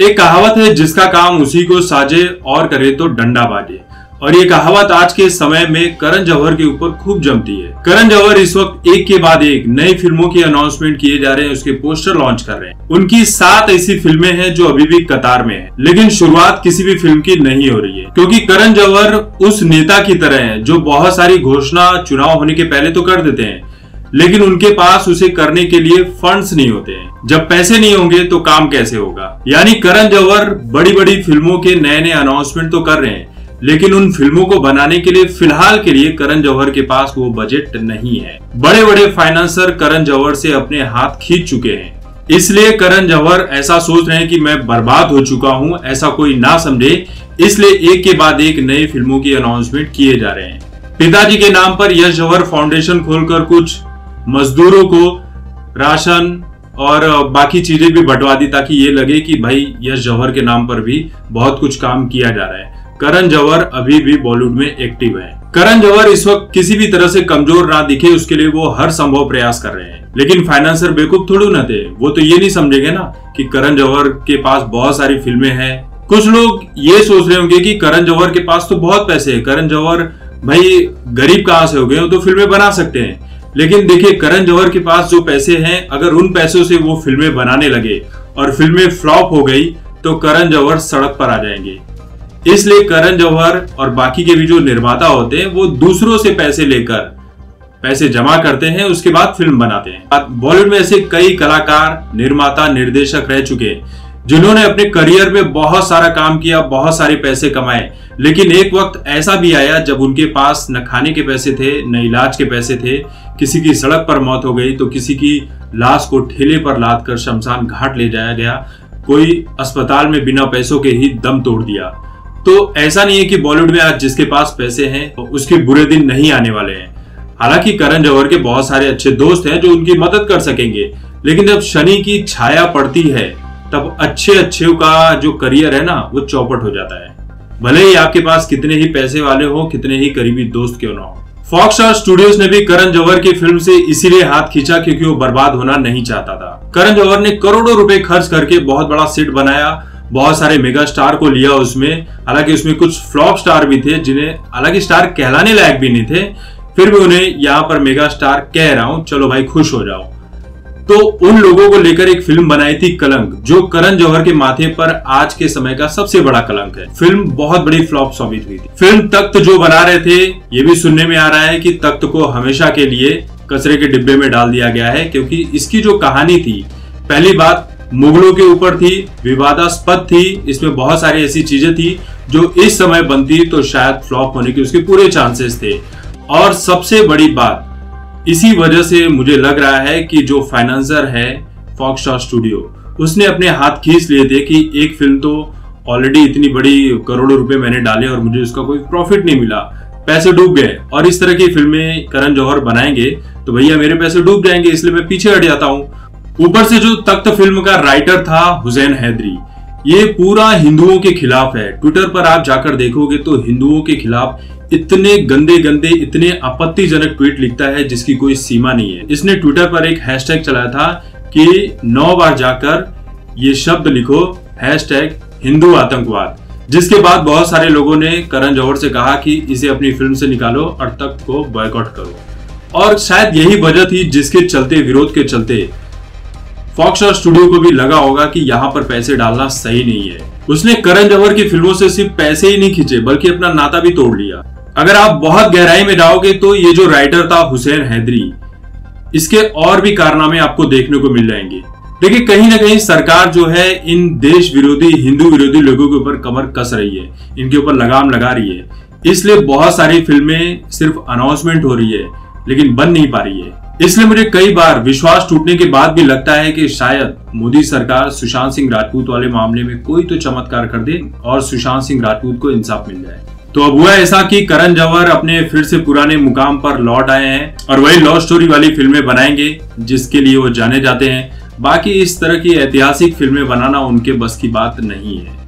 एक कहावत है, जिसका काम उसी को साजे और करे तो डंडा बाजे। और ये कहावत आज के समय में करण जौहर के ऊपर खूब जमती है। करण जौहर इस वक्त एक के बाद एक नई फिल्मों की अनाउंसमेंट किए जा रहे हैं, उसके पोस्टर लॉन्च कर रहे हैं। उनकी 7 ऐसी फिल्में हैं जो अभी भी कतार में है, लेकिन शुरुआत किसी भी फिल्म की नहीं हो रही है, क्योंकि करण जौहर उस नेता की तरह है जो बहुत सारी घोषणा चुनाव होने के पहले तो कर देते हैं, लेकिन उनके पास उसे करने के लिए फंड्स नहीं होते हैं। जब पैसे नहीं होंगे तो काम कैसे होगा। यानी करण जौहर बड़ी बड़ी फिल्मों के नए नए अनाउंसमेंट तो कर रहे हैं, लेकिन उन फिल्मों को बनाने के लिए फिलहाल के लिए करण जौहर के पास वो बजट नहीं है। बड़े बड़े फाइनेंसर करण जौहर से अपने हाथ खींच चुके हैं, इसलिए करण जौहर ऐसा सोच रहे हैं कि मैं बर्बाद हो चुका हूं, ऐसा कोई ना समझे, इसलिए एक के बाद एक नई फिल्मों की अनाउंसमेंट किए जा रहे हैं। पिताजी के नाम पर यश जौहर फाउंडेशन खोलकर कुछ मजदूरों को राशन और बाकी चीजें भी बंटवा दी, ताकि ये लगे कि भाई यश जौहर के नाम पर भी बहुत कुछ काम किया जा रहा है। करण जौहर अभी भी बॉलीवुड में एक्टिव है। करण जौहर इस वक्त किसी भी तरह से कमजोर ना दिखे, उसके लिए वो हर संभव प्रयास कर रहे हैं। लेकिन फाइनेंसर बेवकूफ थोड़ी ना थे, वो तो ये नहीं समझेंगे ना कि करण जौहर के पास बहुत सारी फिल्में हैं। कुछ लोग ये सोच रहे होंगे कि करण जौहर के पास तो बहुत पैसे है, करण जौहर भाई गरीब कहां से हो गए, तो फिल्में बना सकते हैं। लेकिन देखिए, करण जौहर के पास जो पैसे हैं, अगर उन पैसों से वो फिल्में बनाने लगे और फिल्में फ्लॉप हो गई तो करण जौहर सड़क पर आ जाएंगे। इसलिए करण जौहर और बाकी के भी जो निर्माता होते हैं, वो दूसरों से पैसे लेकर पैसे जमा करते हैं, उसके बाद फिल्म बनाते हैं। बॉलीवुड में ऐसे कई कलाकार, निर्माता, निर्देशक रह चुके हैं जिन्होंने अपने करियर में बहुत सारा काम किया, बहुत सारे पैसे कमाए, लेकिन एक वक्त ऐसा भी आया जब उनके पास न खाने के पैसे थे, न इलाज के पैसे थे। किसी की सड़क पर मौत हो गई तो किसी की लाश को ठेले पर लाद कर शमशान घाट ले जाया गया, कोई अस्पताल में बिना पैसों के ही दम तोड़ दिया। तो ऐसा नहीं है कि बॉलीवुड में आज जिसके पास पैसे हैं उसके बुरे दिन नहीं आने वाले हैं। हालांकि करण जौहर के बहुत सारे अच्छे दोस्त हैं जो उनकी मदद कर सकेंगे, लेकिन जब शनि की छाया पड़ती है तब अच्छे का जो करियर है ना, वो चौपट हो जाता है। भले ही आपके पास कितने ही पैसे वाले हो, कितने ही करीबी दोस्त क्यों ना हो। फॉक्स स्टार स्टूडियोज ने भी करण जौहर की फिल्म से इसीलिए हाथ खींचा क्योंकि वो बर्बाद होना नहीं चाहता था। करण जौहर ने करोड़ों रुपए खर्च करके बहुत बड़ा सेट बनाया, बहुत सारे मेगा स्टार को लिया उसमें। हालांकि उसमें कुछ फ्लॉप स्टार भी थे जिन्हें हालांकि स्टार कहलाने लायक भी नहीं थे, फिर भी उन्हें यहाँ पर मेगा स्टार कह रहा हूं, चलो भाई खुश हो जाओ। तो उन लोगों को लेकर एक फिल्म बनाई थी कलंक, जो करण जौहर के माथे पर आज के समय का सबसे बड़ा कलंक है। फिल्म बहुत बड़ी फ्लॉप साबित हुई थी। फिल्म तख्त जो बना रहे थे, ये भी सुनने में आ रहा है कि तख्त को हमेशा के लिए कचरे के डिब्बे में डाल दिया गया है, क्योंकि इसकी जो कहानी थी, पहली बात मुगलों के ऊपर थी, विवादास्पद थी, इसमें बहुत सारी ऐसी चीजें थी जो इस समय बनती तो शायद फ्लॉप होने के उसके पूरे चांसेस थे। और सबसे बड़ी बात, इसी वजह से मुझे लग रहा है कि जो फाइनेंसर है फॉक्स स्टार स्टूडियो, उसने अपने हाथ खींच लिए थे कि एक फिल्म तो ऑलरेडी इतनी बड़ी करोड़ों रुपए मैंने डाले और मुझे उसका कोई प्रॉफिट नहीं मिला, पैसे डूब गए, और इस तरह की फिल्में करण जौहर बनाएंगे तो भैया मेरे पैसे डूब जाएंगे, इसलिए मैं पीछे हट जाता हूं। ऊपर से जो तख्त फिल्म का राइटर था हुसैन हैदरी, ये पूरा हिंदुओं के खिलाफ है। ट्विटर पर आप जाकर देखोगे तो हिंदुओं के खिलाफ इतने गंदे इतने आपत्तिजनक ट्वीट लिखता है जिसकी कोई सीमा नहीं है। इसने ट्विटर पर एक हैशटैग चलाया था कि 9 बार जाकर ये शब्द लिखो, #हिंदू आतंकवाद, जिसके बाद बहुत सारे लोगों ने करण जौहर से कहा कि इसे अपनी फिल्म से निकालो और तख्त को बॉयकॉट करो। और शायद यही वजह थी जिसके चलते, विरोध के चलते फॉक्स स्टार स्टूडियो को भी लगा होगा कि यहाँ पर पैसे डालना सही नहीं है। उसने करण जौहर की फिल्मों से सिर्फ पैसे ही नहीं खींचे बल्कि अपना नाता भी तोड़ लिया। अगर आप बहुत गहराई में जाओगे तो ये जो राइटर था हुसैन हैदरी, इसके और भी कारनामे आपको देखने को मिल जाएंगे। देखिए, कहीं ना कहीं सरकार जो है इन देश विरोधी, हिंदू विरोधी लोगों के ऊपर कमर कस रही है, इनके ऊपर लगाम लगा रही है। इसलिए बहुत सारी फिल्में सिर्फ अनाउंसमेंट हो रही है लेकिन बन नहीं पा रही है। इसलिए मुझे कई बार विश्वास टूटने के बाद भी लगता है कि शायद मोदी सरकार सुशांत सिंह राजपूत वाले मामले में कोई तो चमत्कार कर दे और सुशांत सिंह राजपूत को इंसाफ मिल जाए। तो अब हुआ ऐसा कि करण जौहर अपने फिर से पुराने मुकाम पर लौट आए हैं और वही लव स्टोरी वाली फिल्में बनाएंगे जिसके लिए वो जाने जाते हैं। बाकी इस तरह की ऐतिहासिक फिल्में बनाना उनके बस की बात नहीं है।